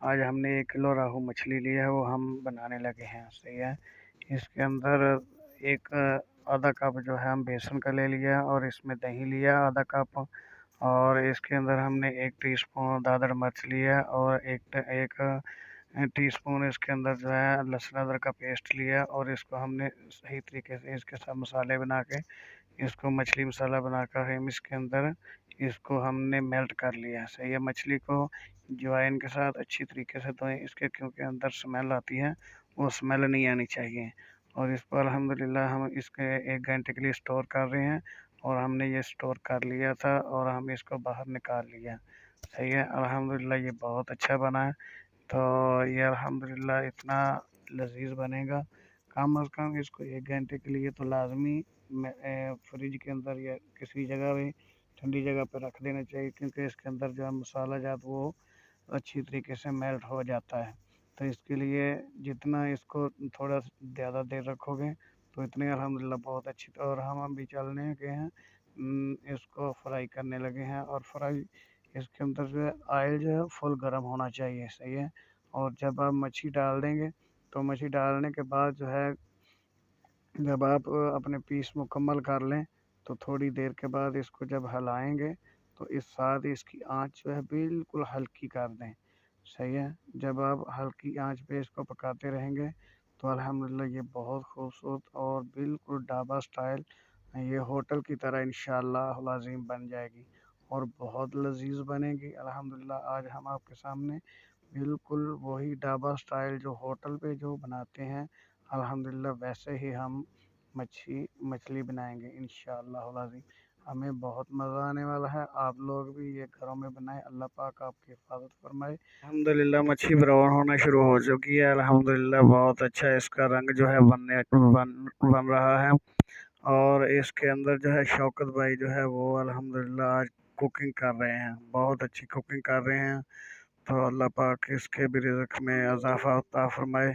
आज हमने 1 किलो राहू मछली ली है, वो हम बनाने लगे हैं। सही है। इसके अंदर एक आधा कप जो है हम बेसन का ले लिया और इसमें दही लिया आधा कप, और इसके अंदर हमने 1 टीस्पून दादर मिर्च लिया और एक टीस्पून इसके अंदर जो है लहसुन अदरक का पेस्ट लिया, और इसको हमने सही तरीके से इसके सब मसाले बना के इसको मछली मसाला बनाकर हम इसके अंदर इसको हमने मेल्ट कर लिया। सही है। मछली को अजवाइन के साथ अच्छी तरीके से धोएं इसके, क्योंकि अंदर स्मेल आती है, वो स्मेल नहीं आनी चाहिए। और इसको अल्हम्दुलिल्लाह हम इसके 1 घंटे के लिए स्टोर कर रहे हैं, और हमने ये स्टोर कर लिया था और हम इसको बाहर निकाल लिया। सही है। अल्हम्दुलिल्लाह ये बहुत अच्छा बना है। तो ये अल्हम्दुलिल्लाह इतना लज़ीज़ बनेगा। कम अज़ कम इसको 1 घंटे के लिए तो लाज़मी फ्रिज के अंदर या किसी जगह भी ठंडी जगह पर रख देना चाहिए, क्योंकि इसके अंदर जो है मसाला जात वो अच्छी तरीके से मेल्ट हो जाता है। तो इसके लिए जितना इसको थोड़ा ज़्यादा देर रखोगे तो इतनी अल्हम्दुलिल्लाह बहुत अच्छी। और हम अभी चलने के हैं, इसको फ्राई करने लगे हैं। और फ्राई इसके अंदर जो है ऑयल जो है फुल गर्म होना चाहिए। सही है। और जब आप मच्छी डाल देंगे तो मच्छी डालने के बाद जो है जब आप अपने पीस मुकम्मल कर लें तो थोड़ी देर के बाद इसको जब हिलाएंगे तो इस साथ इसकी आंच जो है बिल्कुल हल्की कर दें। सही है। जब आप हल्की आंच पे इसको पकाते रहेंगे तो अल्हम्दुलिल्लाह ये बहुत खूबसूरत और बिल्कुल ढाबा स्टाइल ये होटल की तरह इंशाअल्लाह लाज़िम बन जाएगी, और बहुत लज़ीज़ बनेगी। अल्हम्दुलिल्लाह आज हम आपके सामने बिल्कुल वही ढाबा स्टाइल जो होटल पे जो बनाते हैं, अल्हम्दुलिल्लाह वैसे ही हम मछली बनाएंगे इंशाअल्लाह अज़ीम। हमें बहुत मज़ा आने वाला है। आप लोग भी ये घरों में बनाएं। अल्लाह पाक आपकी हिफाजत फरमाए। अल्हम्दुलिल्लाह मच्छी ब्राउन होना शुरू हो चुकी है। अल्हम्दुलिल्लाह बहुत अच्छा इसका रंग जो है बन रहा है। और इसके अंदर जो है शौकत भाई जो है वो अल्हम्दुलिल्लाह आज कुकिंग कर रहे हैं, बहुत अच्छी कुकिंग कर रहे हैं। तो अल्लाह पाक इसके भी रिज़्क़ में इज़ाफ़ा अता फ़रमाए।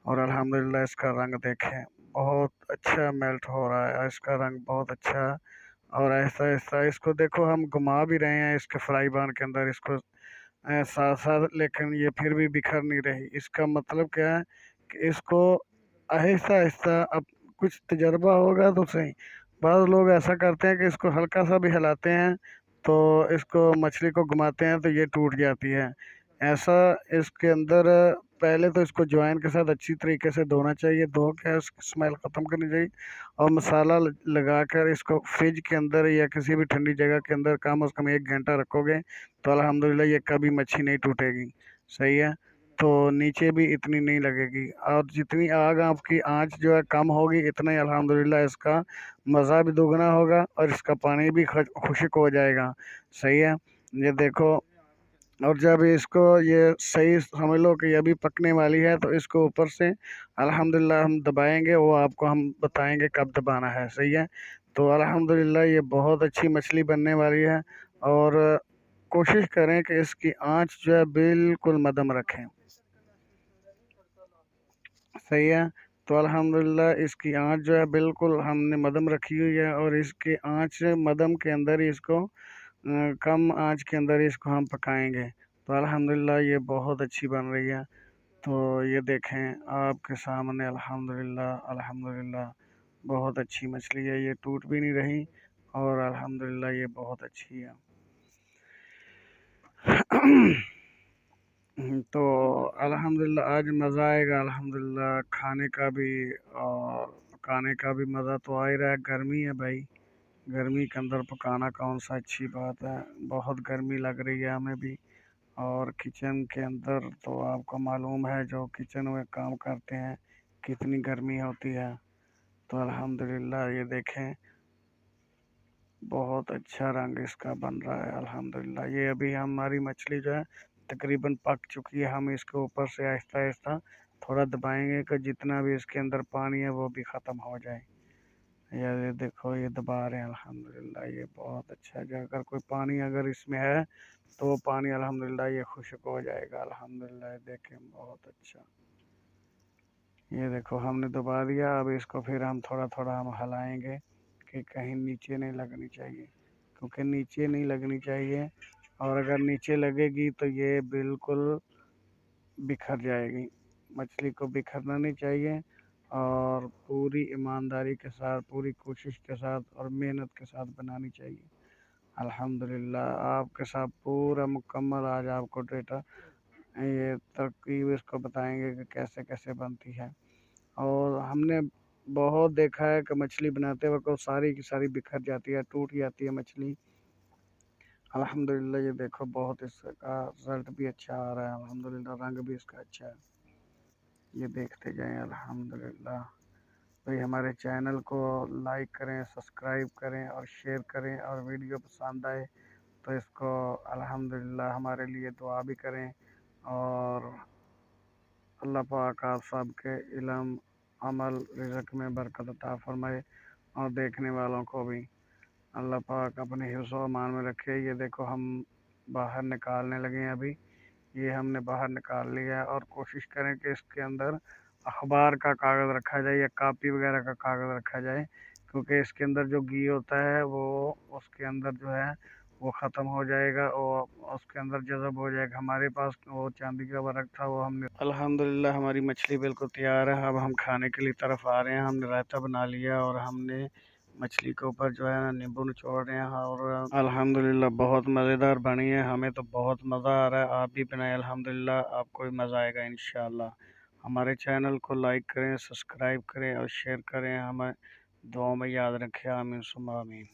और अल्हम्दुलिल्लाह इसका रंग देखें, बहुत अच्छा मेल्ट हो रहा है, इसका रंग बहुत अच्छा। और ऐसा ऐसा इसको देखो हम घुमा भी रहे हैं इसके फ्राई पैन के अंदर इसको साथ साथ, लेकिन ये फिर भी बिखर नहीं रही। इसका मतलब क्या है कि इसको आहिस्ता आहिस्ता, अब कुछ तजर्बा होगा तो सही। बाद लोग ऐसा करते हैं कि इसको हल्का सा भी हिलाते हैं तो इसको मछली को घुमाते हैं तो ये टूट जाती है। ऐसा इसके अंदर पहले तो इसको अजवाइन के साथ अच्छी तरीके से धोना चाहिए, धो के उसकी स्मेल ख़त्म करनी चाहिए, और मसाला लगाकर इसको फ्रिज के अंदर या किसी भी ठंडी जगह के अंदर कम से कम 1 घंटा रखोगे तो अल्हम्दुलिल्लाह ये कभी मच्छी नहीं टूटेगी। सही है। तो नीचे भी इतनी नहीं लगेगी, और जितनी आग आपकी आंच जो है कम होगी इतना ही अल्हम्दुलिल्लाह इसका मज़ा भी दोगुना होगा और इसका पानी भी खुश्क हो जाएगा। सही है। ये देखो, और जब इसको ये सही समझ लो कि ये अभी पकने वाली है तो इसको ऊपर से अल्हम्दुलिल्लाह हम दबाएंगे, वो आपको हम बताएंगे कब दबाना है। सही है। तो अल्हम्दुलिल्लाह ये बहुत अच्छी मछली बनने वाली है, और कोशिश करें कि इसकी आंच जो है बिल्कुल मध्यम रखें। सही है। तो अल्हम्दुलिल्लाह इसकी आंच जो है बिल्कुल हमने मध्यम रखी हुई है, और इसकी आंच मध्यम के अंदर ही इसको कम आंच के अंदर ही इसको हम पकाएंगे। तो अल्हम्दुलिल्लाह ये बहुत अच्छी बन रही है। तो ये देखें आपके सामने अल्हम्दुलिल्लाह अल्हम्दुलिल्लाह बहुत अच्छी मछली है, ये टूट भी नहीं रही, और अल्हम्दुलिल्लाह ये बहुत अच्छी है। तो अल्हम्दुलिल्लाह आज मज़ा आएगा अल्हम्दुलिल्लाह खाने का भी, और पकाने का भी मज़ा तो आ ही रहा है। गर्मी है भाई, गर्मी के अंदर पकाना कौन सा अच्छी बात है। बहुत गर्मी लग रही है हमें भी। और किचन के अंदर तो आपको मालूम है जो किचन में काम करते हैं कितनी गर्मी होती है। तो अल्हम्दुलिल्लाह ये देखें बहुत अच्छा रंग इसका बन रहा है अल्हम्दुलिल्लाह। ये अभी हमारी मछली जो है तकरीबन पक चुकी है। हम इसके ऊपर से आहिस्ता आहिस्ता थोड़ा दबाएंगे कि जितना भी इसके अंदर पानी है वो भी ख़त्म हो जाए। ये देखो ये दबा रहे हैं अल्हम्दुलिल्लाह। ये बहुत अच्छा है। अगर कोई पानी अगर इसमें है तो वो पानी अल्हम्दुलिल्लाह ये खुश्क हो जाएगा अल्हम्दुलिल्लाह। ये देखें बहुत अच्छा। ये देखो हमने दबा दिया। अब इसको फिर हम थोड़ा थोड़ा हम हिलाएंगे कि कहीं नीचे नहीं लगनी चाहिए, क्योंकि नीचे नहीं लगनी चाहिए, और अगर नीचे लगेगी तो ये बिल्कुल बिखर जाएगी। मछली को बिखरना नहीं चाहिए, और पूरी ईमानदारी के साथ, पूरी कोशिश के साथ और मेहनत के साथ बनानी चाहिए। अल्हम्दुलिल्लाह आपके साथ पूरा मुकम्मल आज आपको डेटा ये तरकीब इसको बताएंगे कि कैसे कैसे बनती है। और हमने बहुत देखा है कि मछली बनाते वक्त वो सारी की सारी बिखर जाती है, टूट जाती है मछली। अल्हम्दुलिल्लाह ये देखो बहुत इसका रिजल्ट भी अच्छा आ रहा है अल्हम्दुलिल्लाह, रंग भी इसका अच्छा है। ये देखते जाएं अल्हम्दुलिल्लाह। भाई हमारे चैनल को लाइक करें, सब्सक्राइब करें और शेयर करें, और वीडियो पसंद आए तो इसको अल्हम्दुलिल्लाह हमारे लिए दुआ भी करें। और अल्लाह पाक आप सब के इल्म, अमल, रिज़्क़ में बरकत अता फरमाए, और देखने वालों को भी अल्लाह पाक अपने हिफ्ज़ व अमान में रखे। ये देखो हम बाहर निकालने लगे हैं अभी। ये हमने बाहर निकाल लिया है, और कोशिश करें कि इसके अंदर अखबार का कागज़ रखा जाए या कापी वगैरह का कागज़ रखा जाए, क्योंकि इसके अंदर जो घी होता है वो उसके अंदर जो है वो ख़त्म हो जाएगा, और उसके अंदर जज़ब हो जाएगा। हमारे पास वो चांदी का वर्क था, वो हमने अल्हम्दुलिल्लाह हमारी मछली बिल्कुल तैयार है। अब हम खाने के लिए तरफ आ रहे हैं। हमने रायता बना लिया, और हमने मछली के ऊपर जो है ना नींबू निचोड़ रहे हैं, और अल्हम्दुलिल्लाह बहुत मज़ेदार बनी है। हमें तो बहुत मज़ा आ रहा है। आप भी बनाएं अल्हम्दुलिल्लाह, आपको भी मज़ा आएगा इंशाअल्लाह। हमारे चैनल को लाइक करें, सब्सक्राइब करें और शेयर करें। हमें दुआओं में याद रखें। आमीन सुम्मा आमीन।